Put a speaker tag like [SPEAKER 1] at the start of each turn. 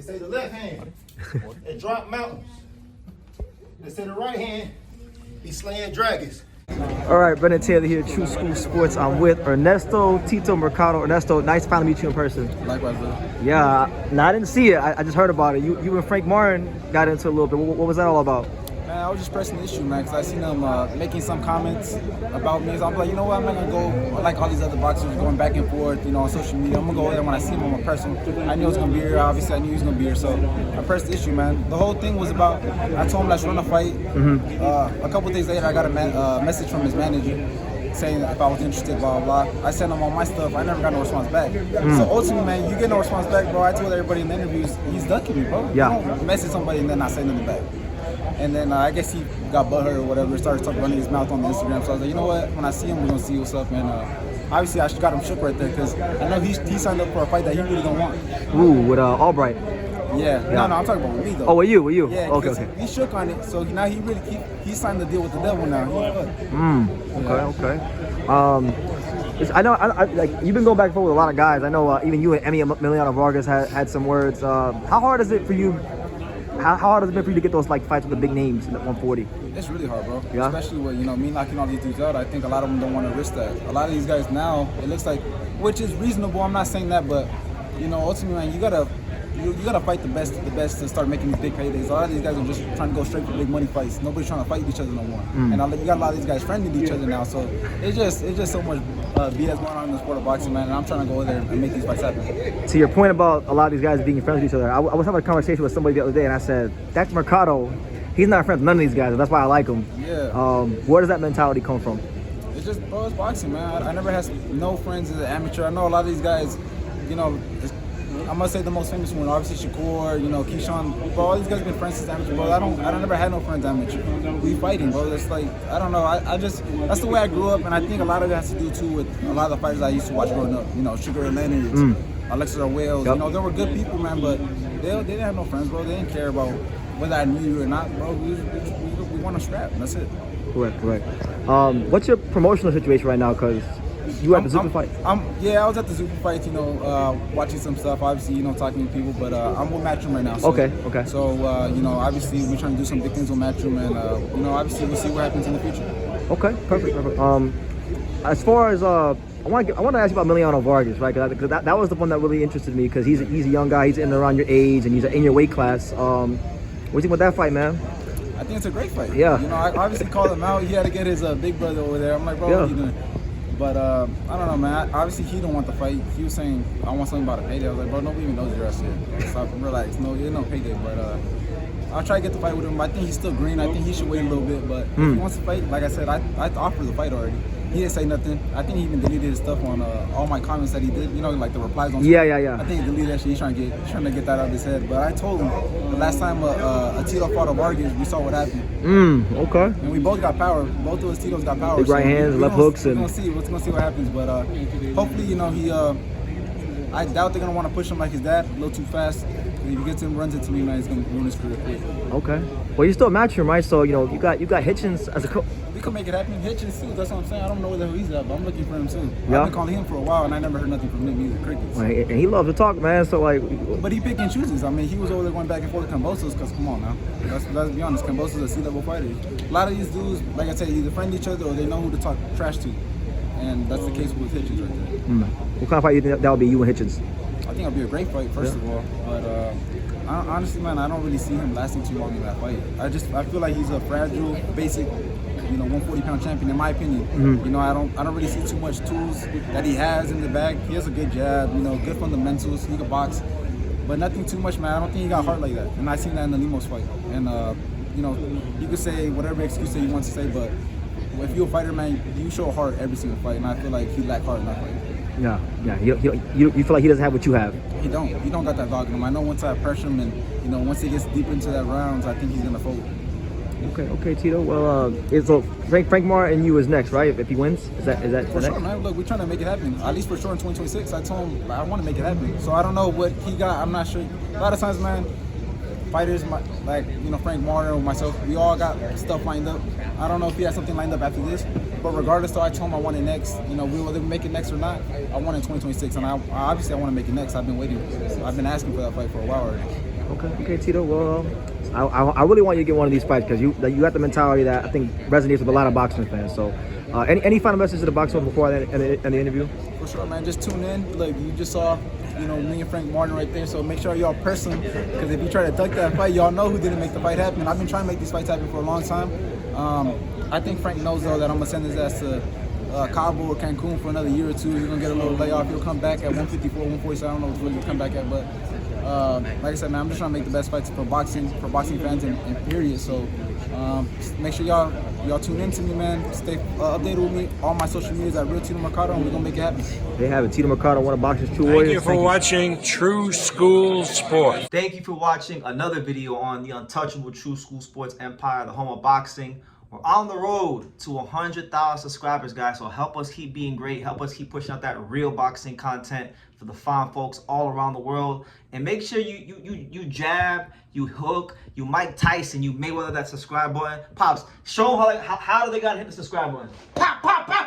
[SPEAKER 1] They say the left hand, it drop mountains. They say the right hand, be slaying dragons.
[SPEAKER 2] All right, Brendan Taylor here, True School Sports. I'm with Ernesto Mercado. Ernesto, nice to finally meet you in person.
[SPEAKER 3] Likewise, bro.
[SPEAKER 2] Yeah, no, I didn't see it. I just heard about it. You and Frank Martin got into a little bit. What was that all about?
[SPEAKER 3] Man, I was just pressing the issue, man, because I seen them making some comments about me. So I'm like, you know what, I'm not going to go like all these other boxers going back and forth, on social media. I'm going to go there when I see him. I'm going to press him. I knew he was going to be here. Obviously, I knew he was going to be here. So I pressed the issue, man. The whole thing was about, I told him let's run a fight. A couple days later, I got a message from his manager saying if I was interested, blah, blah, blah. I sent him all my stuff. I never got no response back. So ultimately, man, you get no response back, bro. I told everybody in the interviews, he's ducking me, bro.
[SPEAKER 2] Yeah.
[SPEAKER 3] You don't message somebody and then not send them back. And then I guess he got butthurt or whatever, started running his mouth on the Instagram. So I was like, you know what? When I see him, we're going to see what's up. And obviously, I got him shook right there because I know he signed up for a fight that he really don't want.
[SPEAKER 2] Ooh, with Albright.
[SPEAKER 3] Yeah. No, I'm talking about with me, though.
[SPEAKER 2] Oh, with you?
[SPEAKER 3] Yeah,
[SPEAKER 2] okay.
[SPEAKER 3] He shook on it. So now he signed the deal with the devil now.
[SPEAKER 2] Okay. I know, like you've been going back and forth with a lot of guys. I know even you and Emiliano Vargas had some words. How hard is it for you? How hard has it been for you to get those like fights with the big names in the 140?
[SPEAKER 3] It's really hard, bro.
[SPEAKER 2] Yeah?
[SPEAKER 3] Especially with me knocking all these dudes out. I think a lot of them don't want to risk that. A lot of these guys now, it looks like, which is reasonable. I'm not saying that, but ultimately, man, you gotta fight the best to start making these big paydays. A lot of these guys are just trying to go straight for big money fights. Nobody's trying to fight each other no more. And you got a lot of these guys friendly to each other now. So it's just so much BS going on in the sport of boxing, man. And I'm trying to go there and make these fights happen.
[SPEAKER 2] To your point about a lot of these guys being friends with each other, I was having a conversation with somebody the other day, and I said, that Mercado, he's not friends with none of these guys, and that's why I like him.
[SPEAKER 3] Yeah.
[SPEAKER 2] Where does that mentality come from?
[SPEAKER 3] It's just, bro, it's boxing, man. I never had no friends as an amateur. I know a lot of these guys, I must say the most famous one, obviously Shakur, Keyshawn, bro, all these guys have been friends since amateur, bro. I never had no friends amateur. We fighting, bro. It's like, I don't know. I just, that's the way I grew up, and I think a lot of it has to do too with a lot of the fighters I used to watch growing up. Sugar Ray Leonard, Alexis Wales. Yep. They were good people, man, but they didn't have no friends, bro. They didn't care about whether I knew you or not, bro. We want to scrap, and that's it.
[SPEAKER 2] Correct. What's your promotional situation right now? Because you at the Super fight?
[SPEAKER 3] I was at the Super fight, watching some stuff, obviously, talking to people, but I'm with Matchroom right now. So,
[SPEAKER 2] okay.
[SPEAKER 3] So, obviously, we're trying to do some big things with Matchroom, and, obviously, we'll see what happens in the future.
[SPEAKER 2] Okay, perfect. As far as, I want to ask you about Emiliano Vargas, right? Because that was the one that really interested me, because he's a young guy, he's in and around your age, and he's in your weight class. What do you think about that fight, man?
[SPEAKER 3] I think it's a great fight.
[SPEAKER 2] Yeah.
[SPEAKER 3] I obviously called him out. He had to get his big brother over there. I'm like, bro, what are you doing? But I don't know, man. Obviously, he don't want the fight. He was saying, I want something about a payday. I was like, bro, nobody even knows your ass yet. Stop, relax. No, there's no payday. But I'll try to get the fight with him. I think he's still green. I think he should wait a little bit. But if he wants to fight, like I said, I offered the fight already. He didn't say nothing. I think he even deleted his stuff on all my comments that he did. Like the replies on.
[SPEAKER 2] Yeah.
[SPEAKER 3] I think he deleted that shit. He's trying to get that out of his head. But I told him the last time a Tito fought a Vargas, we saw what happened.
[SPEAKER 2] Okay.
[SPEAKER 3] And we both got power. Both of us Titos got power.
[SPEAKER 2] Big right hands, left hooks, and
[SPEAKER 3] we're gonna see what happens. But hopefully, he. I doubt they're gonna want to push him like his dad, a little too fast. If he gets him, runs into me, man, he's gonna ruin his career quick.
[SPEAKER 2] Okay. Well, you're still Matchroom, right? So you got Hitchens as a coach.
[SPEAKER 3] We could make it happen. Hitchens too. That's what I'm saying. I don't know where the hell he's at, but I'm looking for him too.
[SPEAKER 2] Yeah.
[SPEAKER 3] I've been calling him for a while, and I never heard nothing from him either. Crickets.
[SPEAKER 2] And he loves to talk, man. So like.
[SPEAKER 3] But he pick and chooses. I mean, he was over there going back and forth with Cambosos, because come on now. Let's be honest. Cambosos is a C-level fighter. A lot of these dudes, like I said, either friend each other or they know who to talk trash to, and that's the case with Hitchens right there.
[SPEAKER 2] What kind of fight do you think that would be, you and Hitchens?
[SPEAKER 3] I think it'll be a great fight, first of all. But honestly, man, I don't really see him lasting too long in that fight. I feel like he's a fragile, basic, 140-pound champion, in my opinion. I don't really see too much tools that he has in the bag. He has a good jab, good fundamentals. He can box, but nothing too much, man. I don't think he got heart like that. And I seen that in the Lemos fight. And you could say whatever excuse that you want to say, but if you're a fighter, man, you show heart every single fight. And I feel like he lacked heart in that fight.
[SPEAKER 2] Yeah. You feel like he doesn't have what you have?
[SPEAKER 3] He don't got that dog in him. I know once I pressure him and, once he gets deep into that rounds, I think he's going to fold.
[SPEAKER 2] Okay, Tito. Well, so Frank Martin and you is next, right? If he wins, is that
[SPEAKER 3] for
[SPEAKER 2] next?
[SPEAKER 3] Sure, man. Look, we're trying to make it happen. At least for sure in 2026. I told him I want to make it happen. So I don't know what he got. I'm not sure. A lot of times, man, fighters like Frank Martin or myself, we all got stuff lined up. I don't know if he has something lined up after this, but regardless, though, I told him I want it next. Whether we make it next or not, I want it in 2026, and I obviously want to make it next. I've been waiting. I've been asking for that fight for a while already.
[SPEAKER 2] Okay, Tito. Well, I really want you to get one of these fights because you got the mentality that I think resonates with a lot of boxing fans. So, any final message to the boxing before I end the interview?
[SPEAKER 3] For sure, man. Just tune in. Look, you just saw, me and Frank Martin right there. So make sure y'all press him, because if you try to duck that fight, y'all know who didn't make the fight happen. I've been trying to make these fights happen for a long time. I think Frank knows, though, that I'm going to send his ass to Cabo or Cancun for another year or two. He's going to get a little layoff. He'll come back at 154, 147. I don't know what he'll come back at, but like I said, man, I'm just trying to make the best fights for boxing fans and period. So just make sure y'all tune in to me, man. Stay updated with me. All my social medias at Real Tito Mercado, and we're going to make it happen.
[SPEAKER 2] They have it. Tito Mercado, one of boxing's true warriors.
[SPEAKER 4] Thank you for watching True School Sports.
[SPEAKER 2] Thank you for watching another video on the untouchable True School Sports Empire, the home of boxing. We're on the road to 100,000 subscribers, guys. So help us keep being great. Help us keep pushing out that real boxing content for the fine folks all around the world. And make sure you jab, you hook, you Mike Tyson, you Mayweather that subscribe button. Pops, show them how do they gotta hit the subscribe button. Pop, pop, pop.